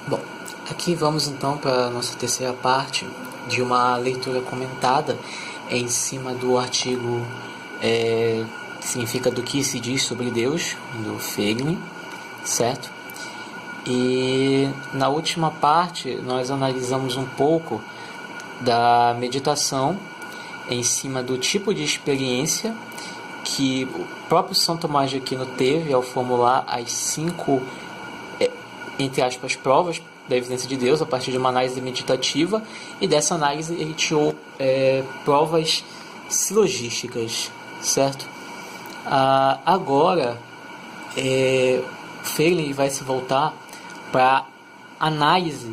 Bom, aqui vamos então para a nossa terceira parte de uma leitura comentada em cima do artigo que significa do que se diz sobre Deus, do Feiglin, certo? E na última parte nós analisamos um pouco da meditação em cima do tipo de experiência que o próprio São Tomás de Aquino teve ao formular as 5 entre aspas, provas da evidência de Deus a partir de uma análise meditativa, e dessa análise ele tirou provas silogísticas, certo? Agora, Feiglin vai se voltar para análise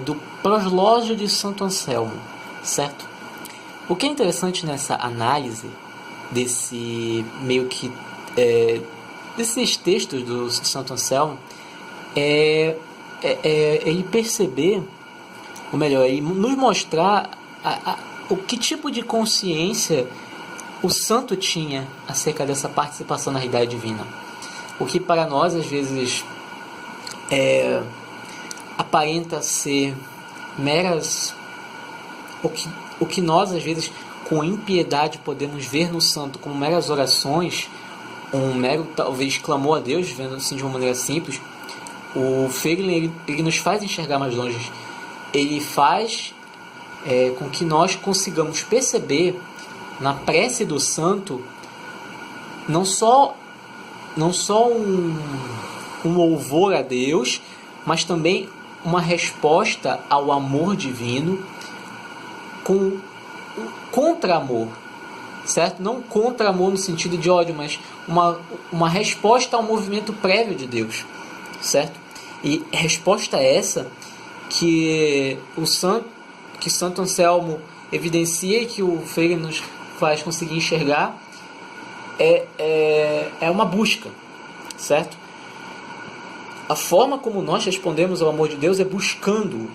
do proslógio de Santo Anselmo, certo? O que é interessante nessa análise desse meio que desses textos do Santo Anselmo é ele perceber, ou melhor, ele nos mostrar o que tipo de consciência o santo tinha acerca dessa participação na realidade divina. O que para nós às vezes aparenta ser meras, o que nós às vezes com impiedade podemos ver no santo como meras orações, um mero talvez clamor a Deus, vendo assim de uma maneira simples. O Feiglin ele nos faz enxergar mais longe. Ele faz com que nós consigamos perceber na prece do santo não só um louvor a Deus, mas também uma resposta ao amor divino com um contra-amor, certo? Não contra-amor no sentido de ódio, mas uma resposta ao movimento prévio de Deus, certo? E resposta essa que Santo Anselmo evidencia e que o Feiglin nos faz conseguir enxergar é uma busca, certo? A forma como nós respondemos ao amor de Deus é buscando,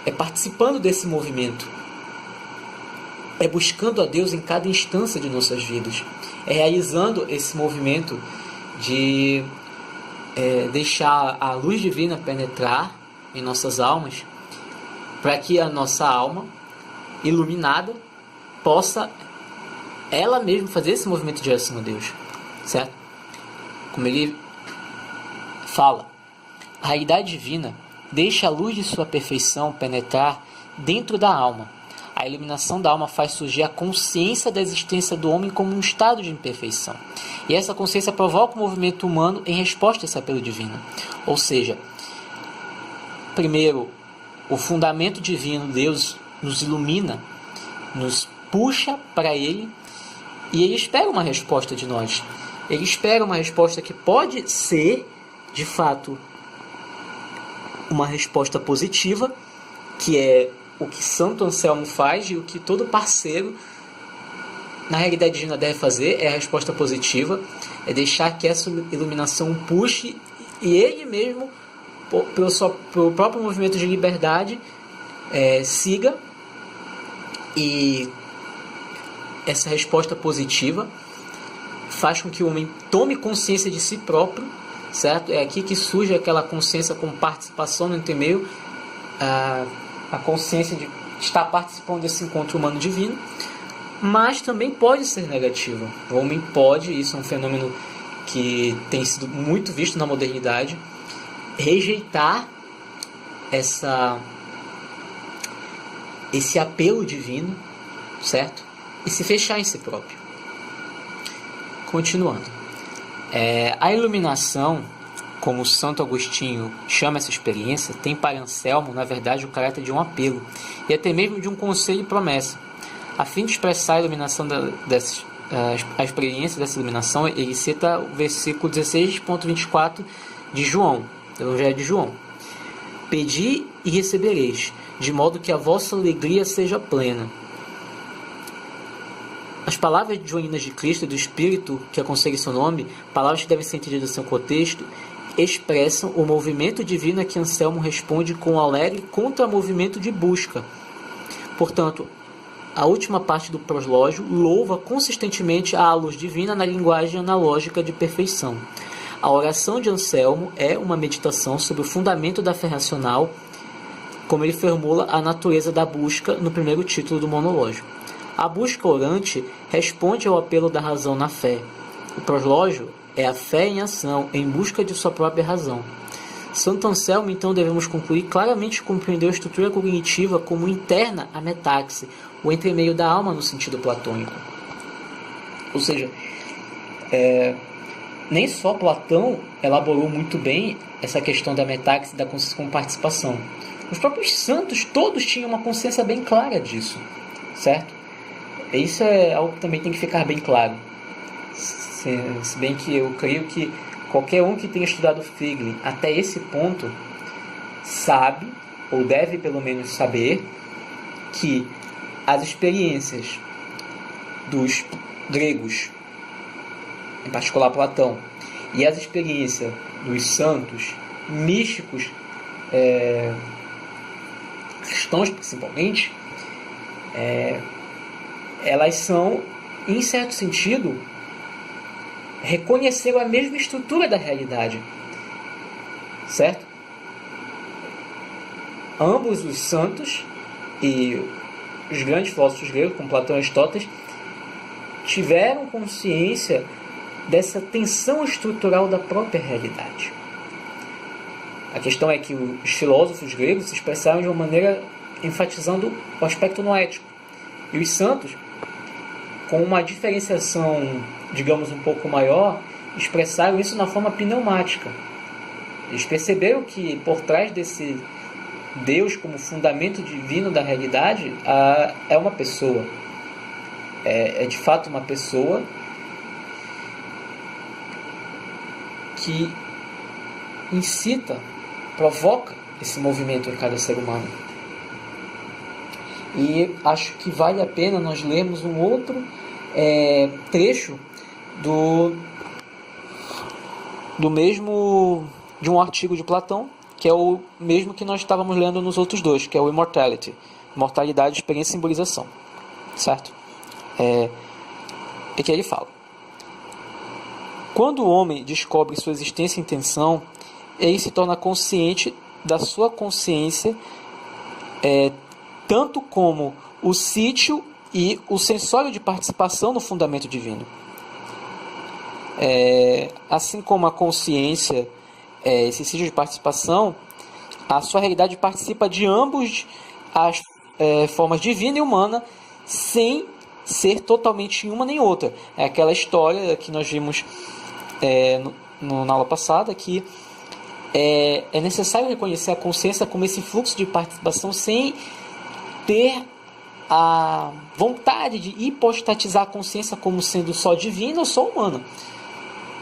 é participando desse movimento, é buscando a Deus em cada instância de nossas vidas, é realizando esse movimento de deixar a luz divina penetrar em nossas almas, para que a nossa alma iluminada possa ela mesma fazer esse movimento de direção a Deus, certo? Como ele fala, a realidade divina deixa a luz de sua perfeição penetrar dentro da alma. A iluminação da alma faz surgir a consciência da existência do homem como um estado de imperfeição. E essa consciência provoca o movimento humano em resposta a esse apelo divino. Ou seja, primeiro, o fundamento divino, Deus, nos ilumina, nos puxa para Ele, e Ele espera uma resposta de nós. Ele espera uma resposta que pode ser, de fato, uma resposta positiva, que é o que Santo Anselmo faz e o que todo parceiro na realidade divina deve fazer, é a resposta positiva, é deixar que essa iluminação puxe e ele mesmo, pelo próprio movimento de liberdade, siga, e essa resposta positiva faz com que o homem tome consciência de si próprio, certo? É aqui que surge aquela consciência com participação no intermeio, a consciência de estar participando desse encontro humano divino, mas também pode ser negativa. O homem pode, isso é um fenômeno que tem sido muito visto na modernidade, rejeitar esse apelo divino, certo? E se fechar em si próprio. Continuando. A iluminação, como Santo Agostinho chama essa experiência, tem para Anselmo, na verdade, o caráter de um apelo, e até mesmo de um conselho e promessa. A fim de expressar a iluminação a experiência dessa iluminação, ele cita o versículo 16.24 de João, do Evangelho de João. Pedi e recebereis, de modo que a vossa alegria seja plena. As palavras joaninas de Cristo e do Espírito que aconselha seu nome, palavras que devem ser entendidas no seu contexto, expressam o movimento divino a que Anselmo responde com um alegre contra-movimento de busca. Portanto, a última parte do proslógio louva consistentemente a luz divina na linguagem analógica de perfeição. A oração de Anselmo é uma meditação sobre o fundamento da fé racional, como ele formula a natureza da busca no primeiro título do monológio. A busca orante responde ao apelo da razão na fé. O proslógio é a fé em ação, em busca de sua própria razão. Santo Anselmo, então, devemos concluir, claramente compreendeu a estrutura cognitiva como interna à metáxise, o entremeio da alma no sentido platônico. Ou seja, nem só Platão elaborou muito bem essa questão da metáxise da consciência como participação. Os próprios santos todos tinham uma consciência bem clara disso, certo? Isso é algo que também tem que ficar bem claro. Se bem que eu creio que qualquer um que tenha estudado Figlin até esse ponto sabe, ou deve pelo menos saber, que as experiências dos gregos, em particular Platão, e as experiências dos santos, místicos, cristãos principalmente, elas são, em certo sentido, reconheceram a mesma estrutura da realidade, certo? Ambos os santos e os grandes filósofos gregos, como Platão e Aristóteles, tiveram consciência dessa tensão estrutural da própria realidade. A questão é que os filósofos gregos se expressaram de uma maneira enfatizando o aspecto noético, e os santos, com uma diferenciação, digamos, um pouco maior, expressaram isso na forma pneumática. Eles perceberam que por trás desse Deus como fundamento divino da realidade é uma pessoa. É de fato uma pessoa que incita, provoca esse movimento em cada ser humano. E acho que vale a pena nós lermos um outro trecho do mesmo, de um artigo de Platão, que é o mesmo que nós estávamos lendo nos outros dois, que é o Immortality, Mortalidade, Experiência e Simbolização, certo? É que ele fala: quando o homem descobre sua existência e intenção, ele se torna consciente da sua consciência, tanto como o sítio e o sensório de participação no fundamento divino. Assim como a consciência, esse sítio de participação, a sua realidade participa de ambos as formas divina e humana, sem ser totalmente uma nem outra. É aquela história que nós vimos na aula passada, que é necessário reconhecer a consciência como esse fluxo de participação sem ter a vontade de hipostatizar a consciência como sendo só divina ou só humana.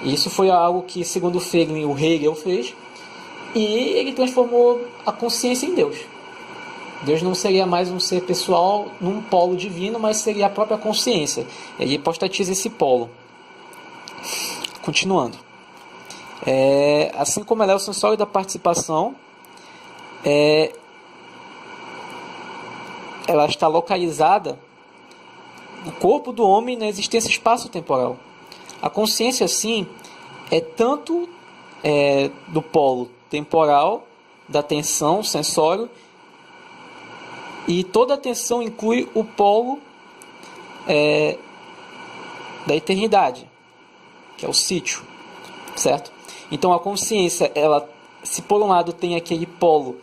Isso foi algo que, segundo Figlin, o Hegel fez, e ele transformou a consciência em Deus. Deus não seria mais um ser pessoal num polo divino, mas seria a própria consciência. Ele hipostatiza esse polo. Continuando. Assim como ela é o sensório da participação, ela está localizada no corpo do homem na existência espaço-temporal. A consciência, assim, é tanto do polo temporal, da atenção, sensório, e toda a atenção inclui o polo da eternidade, que é o sítio, certo? Então a consciência, ela, se por um lado tem aquele polo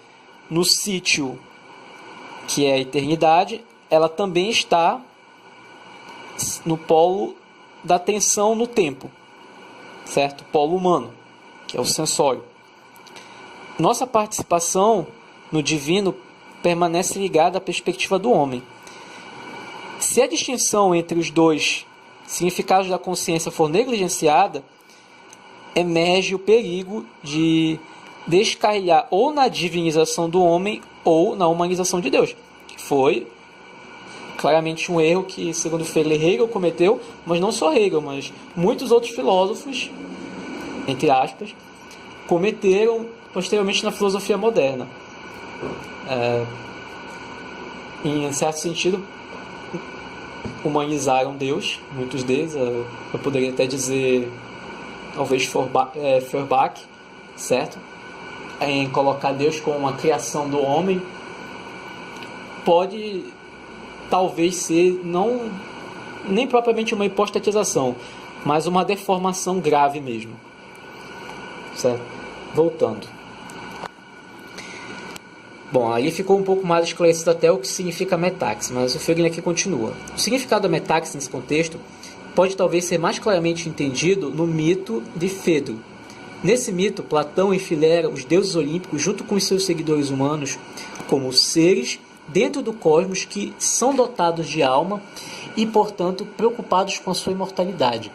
no sítio, que é a eternidade, ela também está no polo da atenção no tempo, certo? Polo humano, que é o sensório. Nossa participação no divino permanece ligada à perspectiva do homem. Se a distinção entre os dois significados da consciência for negligenciada, emerge o perigo de descarrilhar ou na divinização do homem ou na humanização de Deus, que foi claramente um erro que, segundo Hegel, cometeu, mas não só Hegel, mas muitos outros filósofos, entre aspas, cometeram posteriormente na filosofia moderna. Em certo sentido, humanizaram Deus, muitos deles. Eu poderia até dizer talvez Feuerbach, certo? Em colocar Deus como uma criação do homem, pode talvez ser não nem propriamente uma hipostatização, mas uma deformação grave mesmo, certo? Voltando. Bom, ali ficou um pouco mais esclarecido até o que significa metaxi, mas o Feiglin aqui continua. O significado da metaxi nesse contexto pode talvez ser mais claramente entendido no mito de Fedro. Nesse mito, Platão enfileira os deuses olímpicos junto com os seus seguidores humanos como seres dentro do cosmos que são dotados de alma e, portanto, preocupados com a sua imortalidade.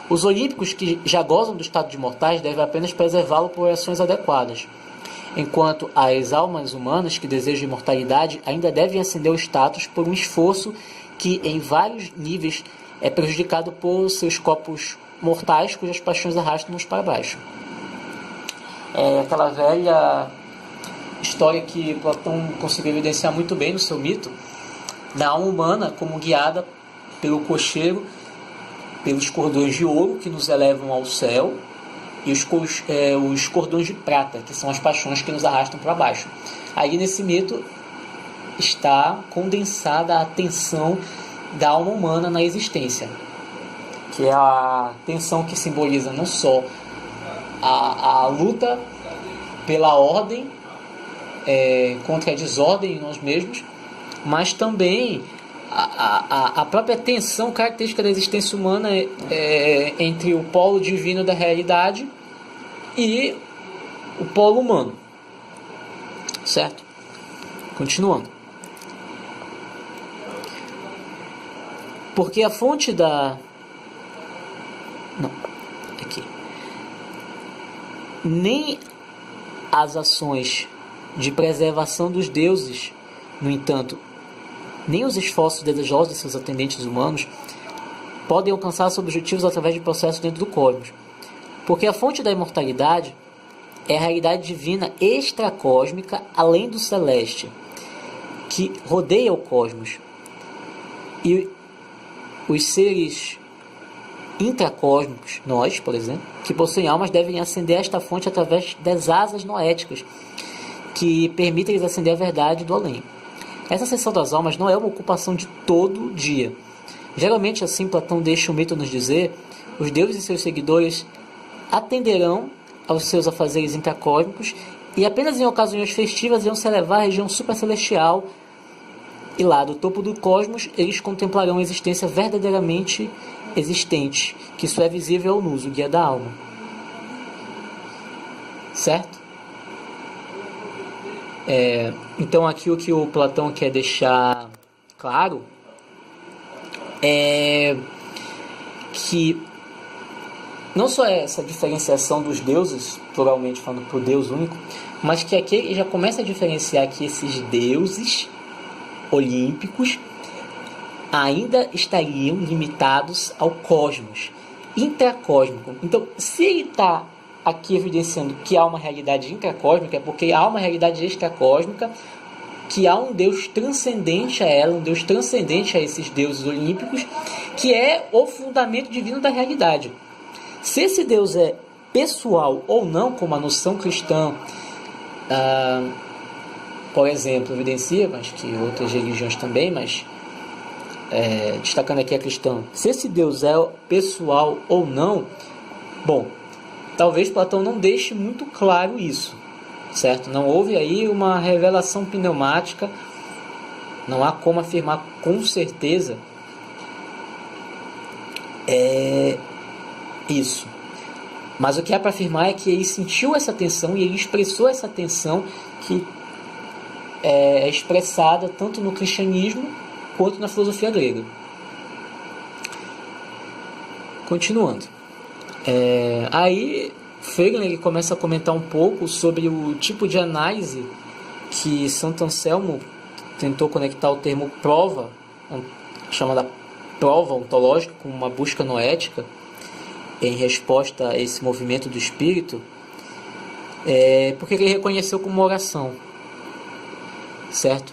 Os olímpicos que já gozam do estado de mortais devem apenas preservá-lo por ações adequadas, enquanto as almas humanas que desejam imortalidade ainda devem ascender o status por um esforço que, em vários níveis, é prejudicado por seus corpos mortais cujas paixões arrastam-nos para baixo. É aquela velha história que Platão conseguiu evidenciar muito bem no seu mito, da alma humana como guiada pelo cocheiro, pelos cordões de ouro que nos elevam ao céu, e os cordões de prata, que são as paixões que nos arrastam para baixo. Aí nesse mito está condensada a tensão da alma humana na existência, que é a tensão que simboliza não só a luta pela ordem, contra a desordem em nós mesmos, mas também a própria tensão característica da existência humana entre o polo divino da realidade e o polo humano, certo? Continuando. Porque a fonte da... Não, aqui. Nem as ações de preservação dos deuses, no entanto, nem os esforços desejosos de seus atendentes humanos podem alcançar seus objetivos através de processos dentro do cosmos. Porque a fonte da imortalidade é a realidade divina extracósmica além do celeste, que rodeia o cosmos. E os seres intracósmicos, nós, por exemplo, que possuem almas, devem ascender a esta fonte através das asas noéticas, que permitem-lhes ascender a verdade do além. Essa ascensão das almas não é uma ocupação de todo dia. Geralmente, assim, Platão deixa o mito nos dizer, os deuses e seus seguidores atenderão aos seus afazeres intracósmicos e apenas em ocasiões festivas irão se elevar à região supercelestial e lá, do topo do cosmos, eles contemplarão a existência verdadeiramente existente, que isso é visível ao Nous, o guia da alma. Certo? Então aqui o que o Platão quer deixar claro é que não só essa diferenciação dos deuses, pluralmente falando por Deus único, mas que aqui ele já começa a diferenciar que esses deuses olímpicos ainda estariam limitados ao cosmos intracósmico. Então, se ele está aqui evidenciando que há uma realidade intracósmica, é porque há uma realidade extracósmica, que há um Deus transcendente a ela, um Deus transcendente a esses deuses olímpicos, que é o fundamento divino da realidade. Se esse Deus é pessoal ou não, como a noção cristã, por exemplo, evidencia, mas que outras religiões também, mas destacando aqui a cristã, se esse Deus é pessoal ou não, bom, talvez Platão não deixe muito claro isso, certo? Não houve aí uma revelação pneumática, não há como afirmar com certeza isso. Mas o que há para afirmar é que ele sentiu essa tensão e ele expressou essa tensão que é expressada tanto no cristianismo quanto na filosofia grega. Continuando. Aí Feiglin ele começa a comentar um pouco sobre o tipo de análise que Santo Anselmo tentou conectar o termo prova, chamada prova ontológica, com uma busca noética, em resposta a esse movimento do espírito, porque ele reconheceu como uma oração, certo?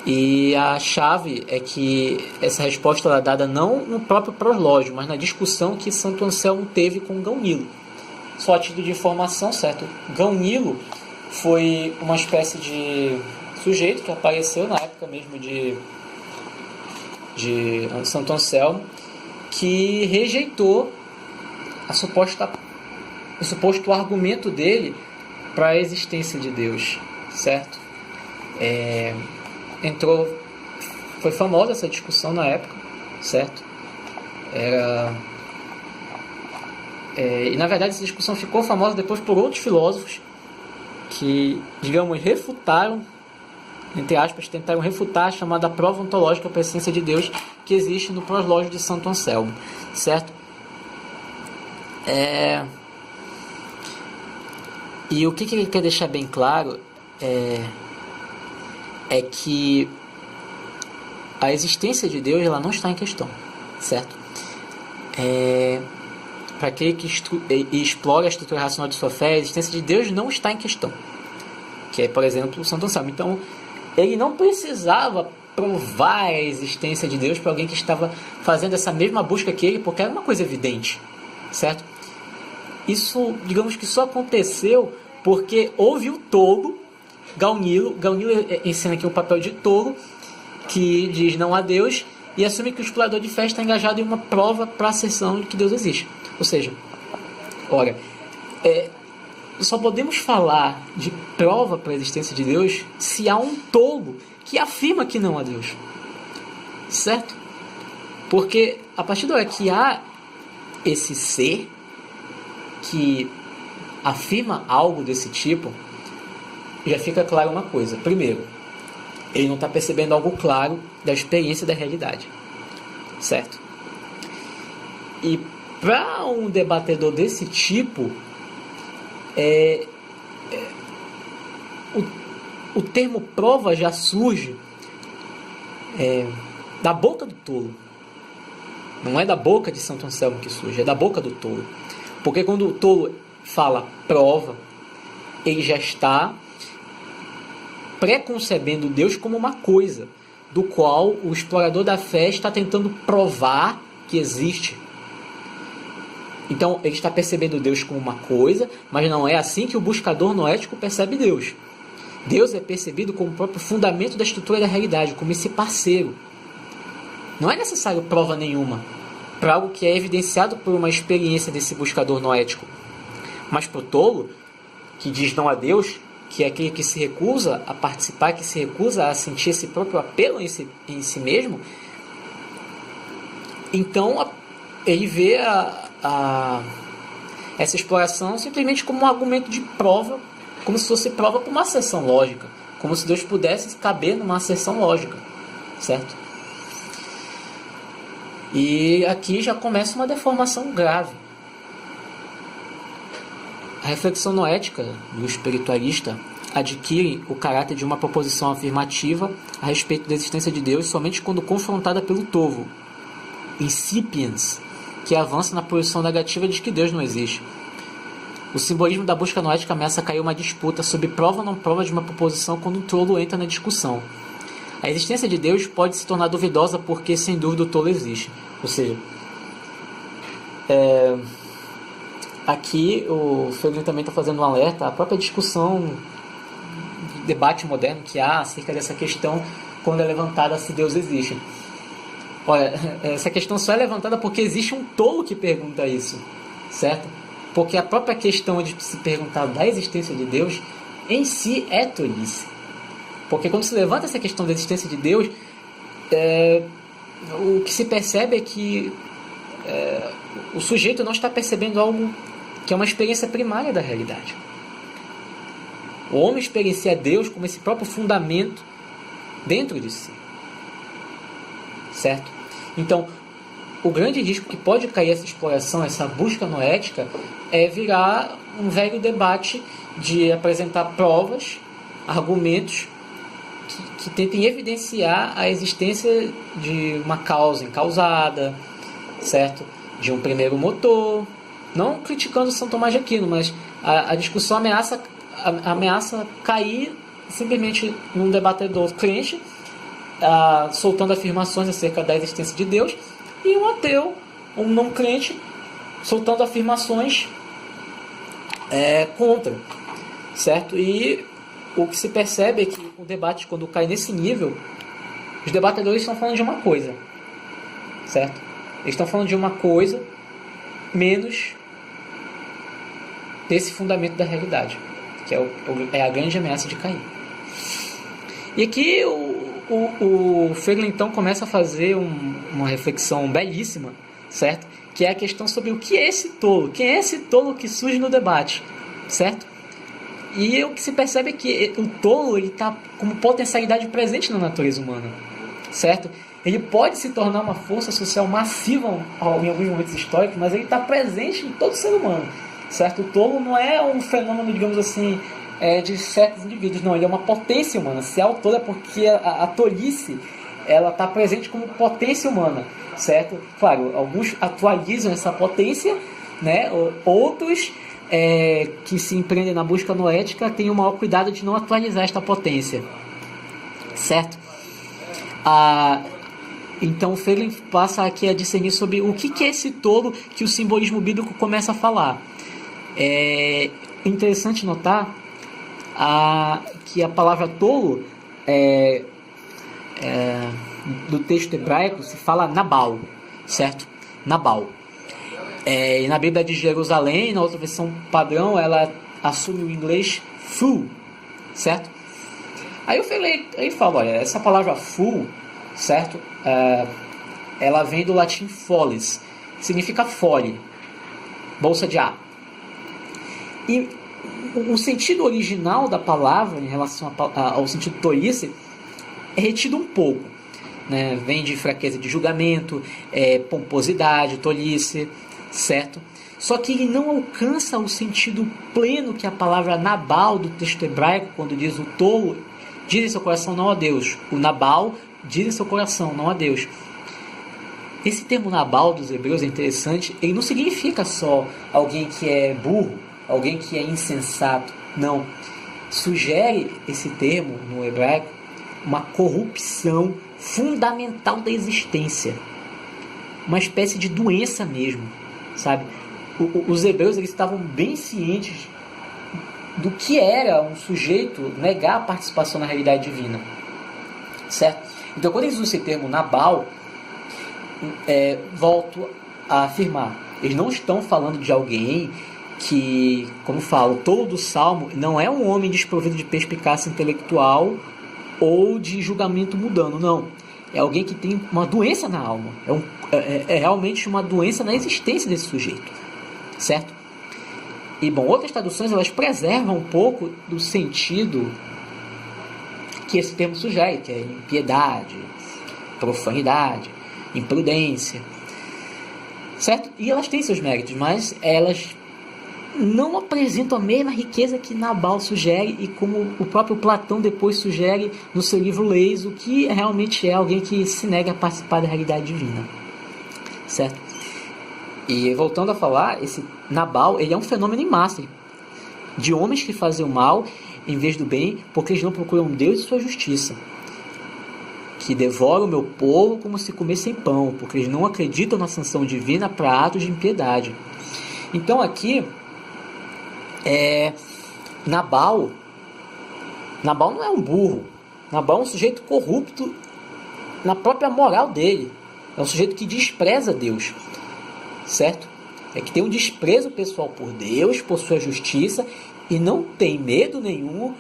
E a chave é que essa resposta é dada não no próprio proslógio, mas na discussão que Santo Anselmo teve com Gão Nilo. Só a título de informação, certo? Gão Nilo foi uma espécie de sujeito que apareceu na época mesmo de Santo Anselmo, que rejeitou o suposto argumento dele para a existência de Deus, certo? Foi famosa essa discussão na época, certo? E na verdade essa discussão ficou famosa depois por outros filósofos que, digamos, refutaram, entre aspas, tentaram refutar a chamada prova ontológica para a essência de Deus que existe no proslógio de Santo Anselmo, certo? E o que ele quer deixar bem claro é que a existência de Deus ela não está em questão, certo? Para aquele que explora a estrutura racional de sua fé, a existência de Deus não está em questão, que é, por exemplo, o Santo Anselmo. Então, ele não precisava provar a existência de Deus para alguém que estava fazendo essa mesma busca que ele, porque era uma coisa evidente, certo? Isso, digamos que só aconteceu porque houve o tolo, Gão Nilo ensina aqui um papel de tolo, que diz não a Deus e assume que o explorador de fé está engajado em uma prova para a asserção de que Deus existe. Ou seja, só podemos falar de prova para a existência de Deus se há um tolo que afirma que não há Deus, certo? Porque a partir da hora que há esse ser que afirma algo desse tipo, já fica claro uma coisa. Primeiro, ele não está percebendo algo claro da experiência da realidade, certo? E para um debatedor desse tipo, o termo prova já surge da boca do tolo. Não é da boca de Santo Anselmo que surge, é da boca do tolo. Porque quando o tolo fala prova, ele já está preconcebendo Deus como uma coisa, do qual o explorador da fé está tentando provar que existe. Então, ele está percebendo Deus como uma coisa, mas não é assim que o buscador noético percebe Deus. Deus é percebido como o próprio fundamento da estrutura da realidade, como esse parceiro. Não é necessário prova nenhuma para algo que é evidenciado por uma experiência desse buscador noético. Mas para o tolo, que diz não a Deus, que é aquele que se recusa a participar, que se recusa a sentir esse próprio apelo em si mesmo, então ele vê essa exploração simplesmente como um argumento de prova, como se fosse prova para uma asserção lógica, como se Deus pudesse caber numa asserção lógica, certo? E aqui já começa uma deformação grave. A reflexão noética do espiritualista adquire o caráter de uma proposição afirmativa a respeito da existência de Deus somente quando confrontada pelo tovo, incipiens, que avança na posição negativa de que Deus não existe. O simbolismo da busca noética ameaça cair uma disputa sobre prova ou não prova de uma proposição quando o tolo entra na discussão. A existência de Deus pode se tornar duvidosa porque, sem dúvida, o tolo existe. Ou seja, aqui o Feiglin também está fazendo um alerta à própria discussão, debate moderno que há acerca dessa questão quando é levantada se Deus existe. Olha, essa questão só é levantada porque existe um tolo que pergunta isso, certo? Porque a própria questão de se perguntar da existência de Deus em si é tolice. Porque quando se levanta essa questão da existência de Deus, o que se percebe é que o sujeito não está percebendo algo que é uma experiência primária da realidade. O homem experiencia Deus como esse próprio fundamento dentro de si, certo? Então, o grande risco que pode cair essa exploração, essa busca noética, é virar um velho debate de apresentar provas, argumentos que tentem evidenciar a existência de uma causa encausada, certo? De um primeiro motor. Não criticando São Tomás de Aquino, mas a discussão ameaça cair simplesmente num debatedor crente soltando afirmações acerca da existência de Deus, e um ateu, um não crente, soltando afirmações contra, certo? E o que se percebe é que o debate, quando cai nesse nível, os debatedores estão falando de uma coisa, certo? Eles estão falando de uma coisa menos desse fundamento da realidade, que é a grande ameaça de cair. E aqui o Feiglin então começa a fazer uma reflexão belíssima, certo? Que é a questão sobre o que é esse tolo, quem é esse tolo que surge no debate, certo? E o que se percebe é que o tolo está como potencialidade presente na natureza humana, certo? Ele pode se tornar uma força social massiva em alguns momentos históricos, mas ele está presente em todo ser humano, certo? O tolo não é um fenômeno, digamos assim, de certos indivíduos, não, ele é uma potência humana. Se é o tolo é porque a tolice ela está presente como potência humana, certo? Claro, alguns atualizam essa potência, né? Outros que se empreendem na busca noética têm o maior cuidado de não atualizar esta potência, certo? Então o Feiglin passa aqui a discernir sobre o que é esse tolo que o simbolismo bíblico começa a falar. É interessante notar que a palavra tolo do texto hebraico se fala Nabal, certo? Nabal. E na Bíblia de Jerusalém, na outra versão padrão, ela assume o inglês fool, certo? Aí eu falei, aí falo, olha, essa palavra fool, certo? Ela vem do latim folis, significa fole, bolsa de ar. E o sentido original da palavra em relação ao sentido tolice é retido um pouco, né? Vem de fraqueza de julgamento, pomposidade, tolice, certo? Só que ele não alcança o sentido pleno que a palavra Nabal do texto hebraico, quando diz o tolo, diz em seu coração não a Deus. O Nabal diz em seu coração não a Deus. Esse termo Nabal dos hebreus é interessante, ele não significa só alguém que é burro, alguém que é insensato, não. Sugere esse termo no hebraico uma corrupção fundamental da existência, uma espécie de doença mesmo, sabe? Os hebreus eles estavam bem cientes do que era um sujeito negar a participação na realidade divina, certo? Então quando eles usam esse termo Nabal, volto a afirmar, eles não estão falando de alguém que, como falo, todo o Salmo não é um homem desprovido de perspicácia intelectual ou de julgamento mundano, não. É alguém que tem uma doença na alma. É realmente uma doença na existência desse sujeito, certo? E, bom, outras traduções, elas preservam um pouco do sentido que esse termo sugere, que é impiedade, profanidade, imprudência, certo? E elas têm seus méritos, mas elas não apresentam a mesma riqueza que Nabal sugere e como o próprio Platão depois sugere no seu livro Leis, o que realmente é alguém que se nega a participar da realidade divina, certo? E voltando a falar, esse Nabal, ele é um fenômeno em massa de homens que fazem o mal em vez do bem, porque eles não procuram Deus e sua justiça, que devoram o meu povo como se comessem pão, porque eles não acreditam na sanção divina para atos de impiedade. Então aqui Nabal não é um burro. Nabal é um sujeito corrupto na própria moral dele. É um sujeito que despreza Deus, certo? É que tem um desprezo pessoal por Deus, por sua justiça, e não tem medo nenhum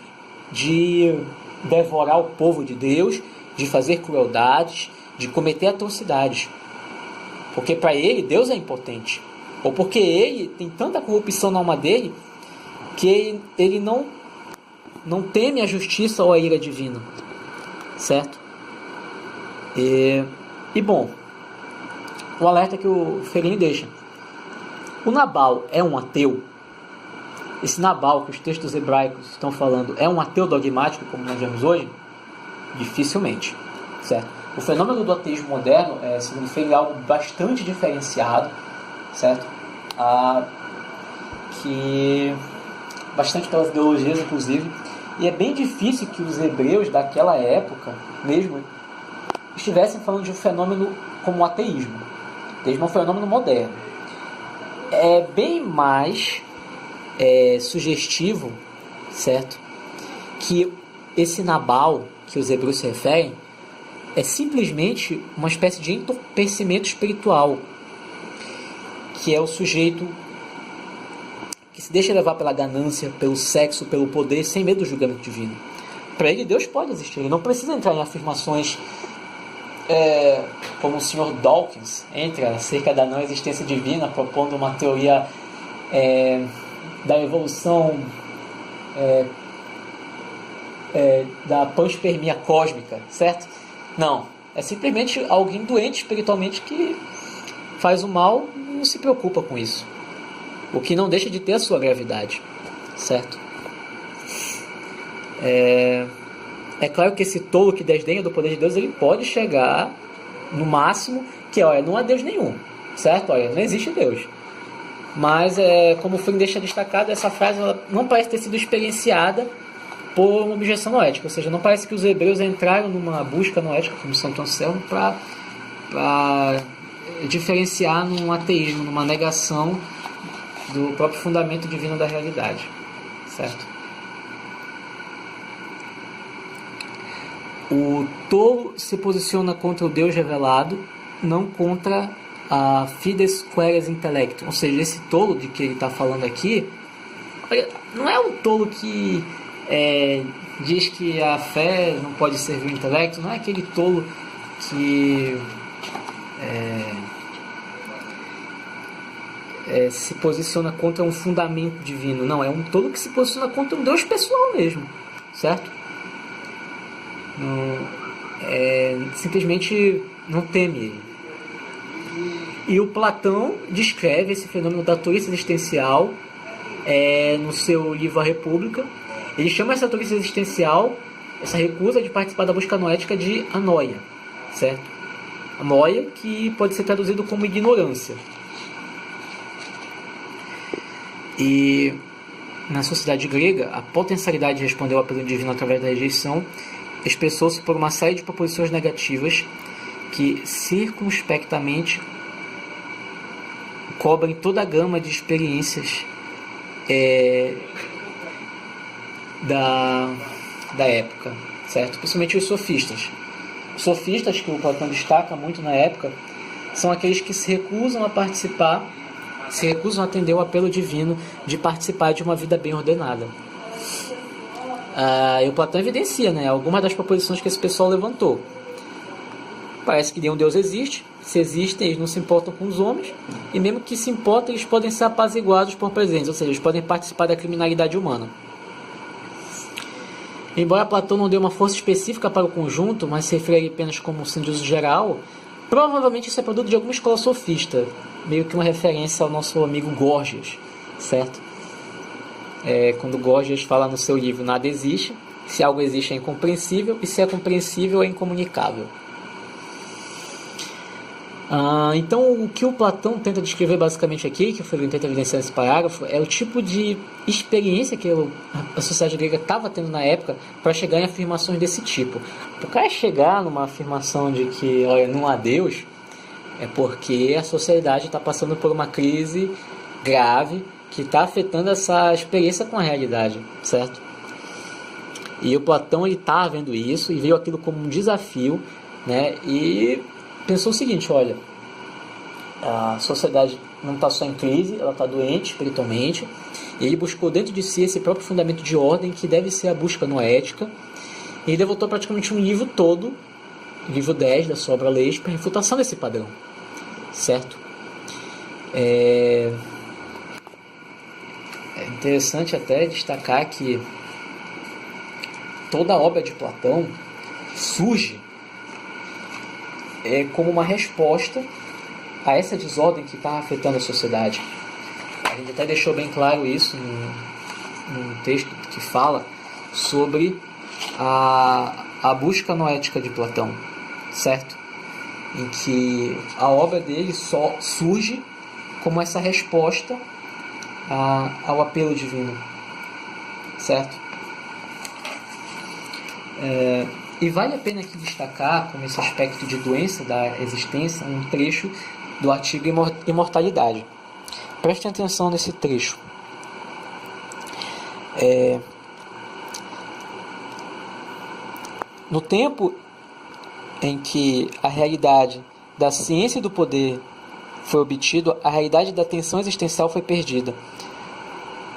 de devorar o povo de Deus, de fazer crueldades, de cometer atrocidades. Porque para ele Deus é impotente. Ou porque ele tem tanta corrupção na alma dele que ele não teme a justiça ou a ira divina, certo? E bom, o alerta que o Feiglin deixa: o Nabal é um ateu? Esse Nabal que os textos hebraicos estão falando é um ateu dogmático como nós vemos hoje? Dificilmente, certo? O fenômeno do ateísmo moderno segundo Feiglin, é algo bastante diferenciado, certo? Que bastante pelas ideologias, inclusive, e é bem difícil que os hebreus daquela época mesmo estivessem falando de um fenômeno como o ateísmo. O ateísmo é um fenômeno moderno. É bem mais sugestivo, certo? Que esse Nabal, que os hebreus se referem, é simplesmente uma espécie de entorpecimento espiritual, que é o sujeito que se deixa levar pela ganância, pelo sexo, pelo poder, sem medo do julgamento divino. Para ele, Deus pode existir. Ele não precisa entrar em afirmações como o Sr. Dawkins entra acerca da não existência divina, propondo uma teoria da evolução da panspermia cósmica, certo? Não, é simplesmente alguém doente espiritualmente que faz o mal e não se preocupa com isso, o que não deixa de ter a sua gravidade, certo? É claro que esse tolo que desdenha do poder de Deus, ele pode chegar no máximo que, olha, não há Deus nenhum, certo? Olha, não existe Deus. Mas, como o Flynn deixa destacado, essa frase ela não parece ter sido experienciada por uma objeção noética, ou seja, não parece que os hebreus entraram numa busca noética, como Santo Anselmo, para diferenciar num ateísmo, numa negação do próprio fundamento divino da realidade, certo? O tolo se posiciona contra o Deus revelado, não contra a fides queres intellectum. Ou seja, esse tolo de que ele está falando aqui, não é um tolo que diz que a fé não pode servir o intelecto, não é aquele tolo que se posiciona contra um fundamento divino. Não, é um tolo que se posiciona contra um Deus pessoal mesmo, certo? Simplesmente não teme ele. E o Platão descreve esse fenômeno da tolice existencial no seu livro A República. Ele chama essa tolice existencial, essa recusa de participar da busca noética, de anoia, certo? Anoia, que pode ser traduzido como ignorância. E na sociedade grega, a potencialidade de responder ao apelo divino através da rejeição expressou-se por uma série de proposições negativas que circunspectamente cobrem toda a gama de experiências da época, certo? Principalmente os sofistas. Os sofistas, que o Platão destaca muito na época, são aqueles que se recusam a participar, se recusam a atender o apelo divino de participar de uma vida bem ordenada. E o Platão evidencia, algumas das proposições que esse pessoal levantou. Parece que nenhum Deus existe. Se existem, eles não se importam com os homens. E mesmo que se importem, eles podem ser apaziguados por presentes. Ou seja, eles podem participar da criminalidade humana. Embora Platão não dê uma força específica para o conjunto, mas se refere apenas como sendo de uso geral, provavelmente isso é produto de alguma escola sofista. Meio que uma referência ao nosso amigo Gorgias, certo? Quando Gorgias fala no seu livro Nada Existe, se algo existe é incompreensível, e se é compreensível é incomunicável. Então, o que o Platão tenta descrever basicamente aqui, que o Freire tenta evidenciar nesse parágrafo, é o tipo de experiência que a sociedade grega estava tendo na época para chegar em afirmações desse tipo. Para o cara chegar numa afirmação de que, olha, não há Deus, é porque a sociedade está passando por uma crise grave que está afetando essa experiência com a realidade, certo? E o Platão está vendo isso e viu aquilo como um desafio, e pensou o seguinte: olha, a sociedade não está só em crise, ela está doente espiritualmente, e ele buscou dentro de si esse próprio fundamento de ordem que deve ser a busca noética, e ele devotou praticamente um livro todo, livro 10 da sua obra Leis, para refutação desse padrão, certo? É interessante até destacar que toda a obra de Platão surge como uma resposta a essa desordem que está afetando a sociedade. A gente até deixou bem claro isso num texto que fala sobre a busca noética de Platão, certo? Em que a obra dele só surge como essa resposta ao apelo divino, certo? E vale a pena aqui destacar, como esse aspecto de doença da existência, um trecho do artigo Imortalidade. Prestem atenção nesse trecho. No tempo em que a realidade da ciência e do poder foi obtido, a realidade da tensão existencial foi perdida.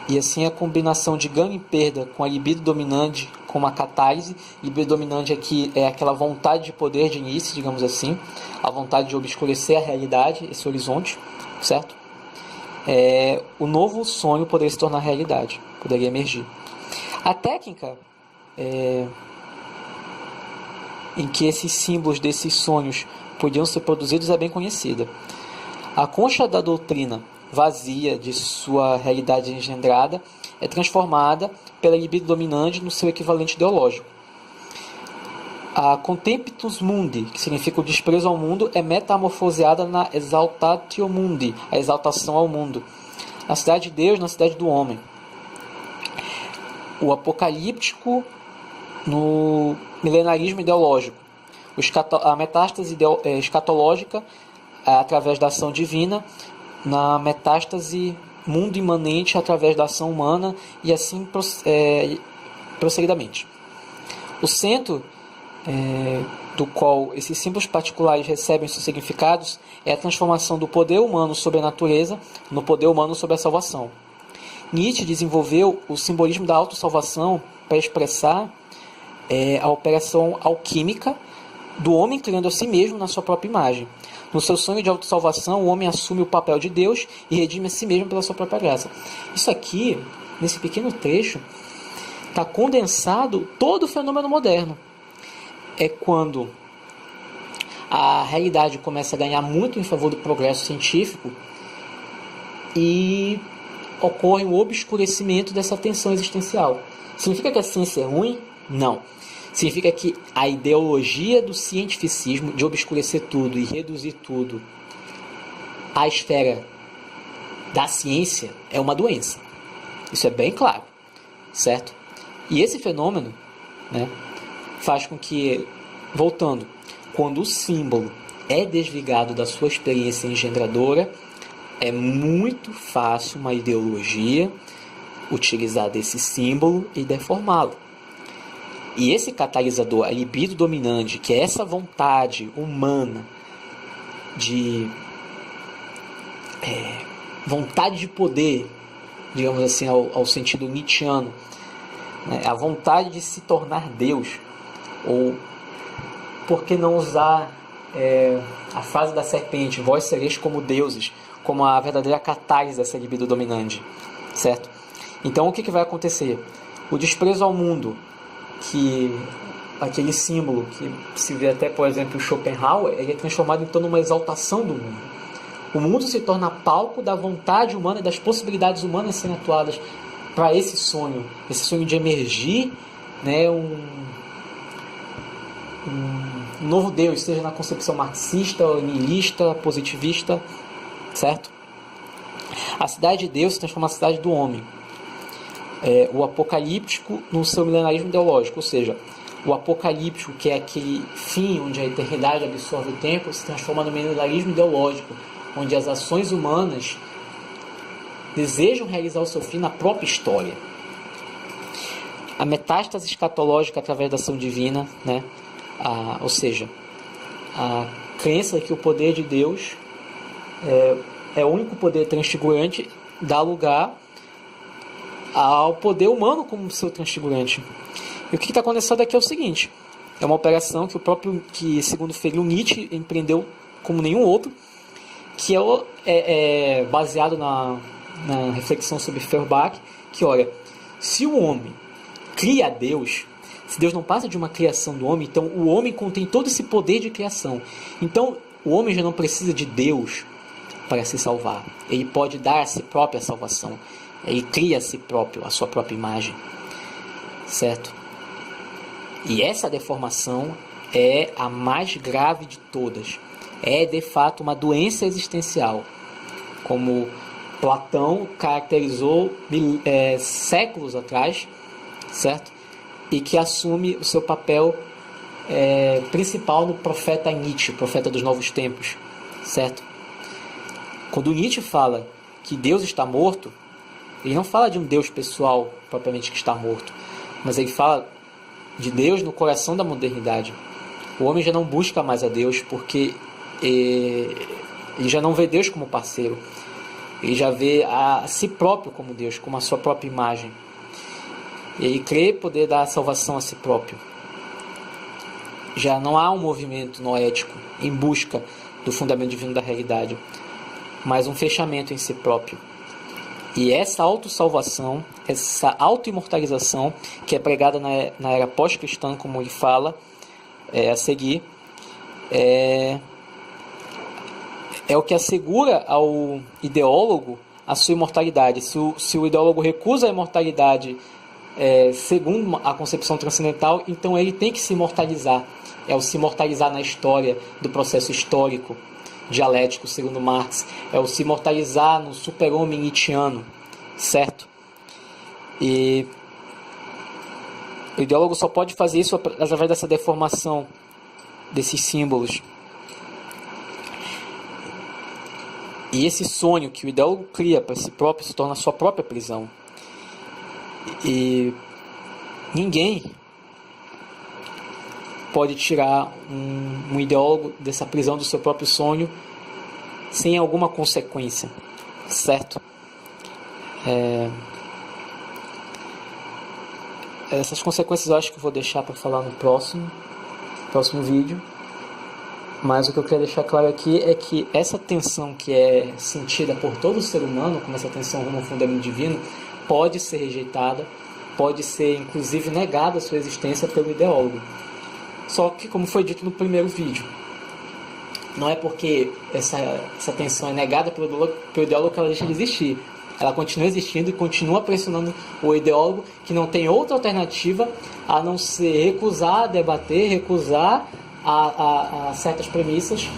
E assim a combinação de ganho e perda com a libido dominante, com uma catálise. Libido dominante aqui é aquela vontade de poder de início, digamos assim, a vontade de obscurecer a realidade, esse horizonte, certo? O novo sonho poderia se tornar realidade, poderia emergir. A técnica em que esses símbolos desses sonhos podiam ser produzidos é bem conhecida. A concha da doutrina, vazia de sua realidade engendrada, é transformada pela libido dominante no seu equivalente ideológico. A contemptus mundi, que significa o desprezo ao mundo, é metamorfoseada na exaltatio mundi, a exaltação ao mundo. A cidade de Deus na cidade do homem. O apocalíptico no milenarismo ideológico. A metástase escatológica, através da ação divina, na metástase mundo imanente através da ação humana, e assim prosseguidamente. O centro do qual esses símbolos particulares recebem seus significados é a transformação do poder humano sobre a natureza no poder humano sobre a salvação. Nietzsche desenvolveu o simbolismo da autossalvação para expressar a operação alquímica do homem criando a si mesmo na sua própria imagem. No seu sonho de autossalvação, o homem assume o papel de Deus e redime a si mesmo pela sua própria graça. Isso aqui, nesse pequeno trecho, está condensado todo o fenômeno moderno. É quando a realidade começa a ganhar muito em favor do progresso científico e ocorre um obscurecimento dessa tensão existencial. Significa que a ciência é ruim? Não. Significa que a ideologia do cientificismo de obscurecer tudo e reduzir tudo à esfera da ciência é uma doença. Isso é bem claro, certo? E esse fenômeno, faz com que, voltando, quando o símbolo é desligado da sua experiência engendradora, é muito fácil uma ideologia utilizar desse símbolo e deformá-lo. E esse catalisador, a libido dominante, que é essa vontade humana vontade de poder, digamos assim, ao sentido nietzschiano, a vontade de se tornar Deus, ou por que não usar a frase da serpente, vós sereis como deuses, como a verdadeira catálise dessa libido dominante, certo? Então o que vai acontecer? O desprezo ao mundo, que aquele símbolo que se vê até, por exemplo, o Schopenhauer, ele é transformado então numa exaltação do mundo. O mundo se torna palco da vontade humana e das possibilidades humanas serem atuadas para esse sonho de emergir, um novo Deus, seja na concepção marxista, nihilista, positivista, certo? A cidade de Deus se transforma na cidade do homem. O apocalíptico no seu milenarismo ideológico, ou seja, o apocalíptico, que é aquele fim onde a eternidade absorve o tempo, se transforma no milenarismo ideológico, onde as ações humanas desejam realizar o seu fim na própria história. A metástase escatológica através da ação divina, ou seja, a crença que o poder de Deus é o único poder transfigurante, dá lugar ao poder humano como seu transfigurante. E o que está condensado aqui é o seguinte: é uma operação que segundo Friedrich Nietzsche empreendeu como nenhum outro, que é baseado na reflexão sobre Feuerbach, que olha, se o homem cria Deus, se Deus não passa de uma criação do homem, então o homem contém todo esse poder de criação. Então o homem já não precisa de Deus para se salvar. Ele pode dar a si próprio a salvação. Ele cria a si próprio, a sua própria imagem, certo? E essa deformação é a mais grave de todas. É de fato uma doença existencial, como Platão caracterizou séculos atrás, certo? E que assume o seu papel principal no profeta Nietzsche, profeta dos novos tempos, certo? Quando Nietzsche fala que Deus está morto, ele não fala de um Deus pessoal propriamente que está morto, mas ele fala de Deus no coração da modernidade. O homem já não busca mais a Deus porque ele já não vê Deus como parceiro. Ele já vê a si próprio como Deus, como a sua própria imagem. Ele crê poder dar salvação a si próprio. Já não há um movimento noético em busca do fundamento divino da realidade, mas um fechamento em si próprio. E essa autossalvação, essa autoimortalização, que é pregada na era pós-cristã, como ele fala a seguir, é o que assegura ao ideólogo a sua imortalidade. Se o ideólogo recusa a imortalidade segundo a concepção transcendental, então ele tem que se imortalizar. É o se imortalizar na história, do processo histórico dialético, segundo Marx. É o se imortalizar no super-homem nietzschiano, certo? E o ideólogo só pode fazer isso através dessa deformação desses símbolos. E esse sonho que o ideólogo cria para si próprio se torna a sua própria prisão. E ninguém pode tirar um ideólogo dessa prisão do seu próprio sonho sem alguma consequência, certo? Essas consequências eu acho que eu vou deixar para falar no próximo vídeo. Mas o que eu queria deixar claro aqui é que essa tensão que é sentida por todo ser humano, como essa tensão rumo ao fundamento divino, pode ser rejeitada, pode ser inclusive negada a sua existência pelo ideólogo. Só que, como foi dito no primeiro vídeo, não é porque essa tensão é negada pelo ideólogo que ela deixa de existir. Ela continua existindo e continua pressionando o ideólogo, que não tem outra alternativa a não ser recusar a debater, recusar a certas premissas,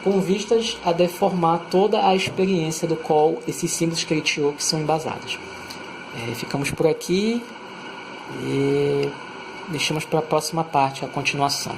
com vistas a deformar toda a experiência do qual esses símbolos que ele tirou que são embasados. Ficamos por aqui e deixamos para a próxima parte, a continuação.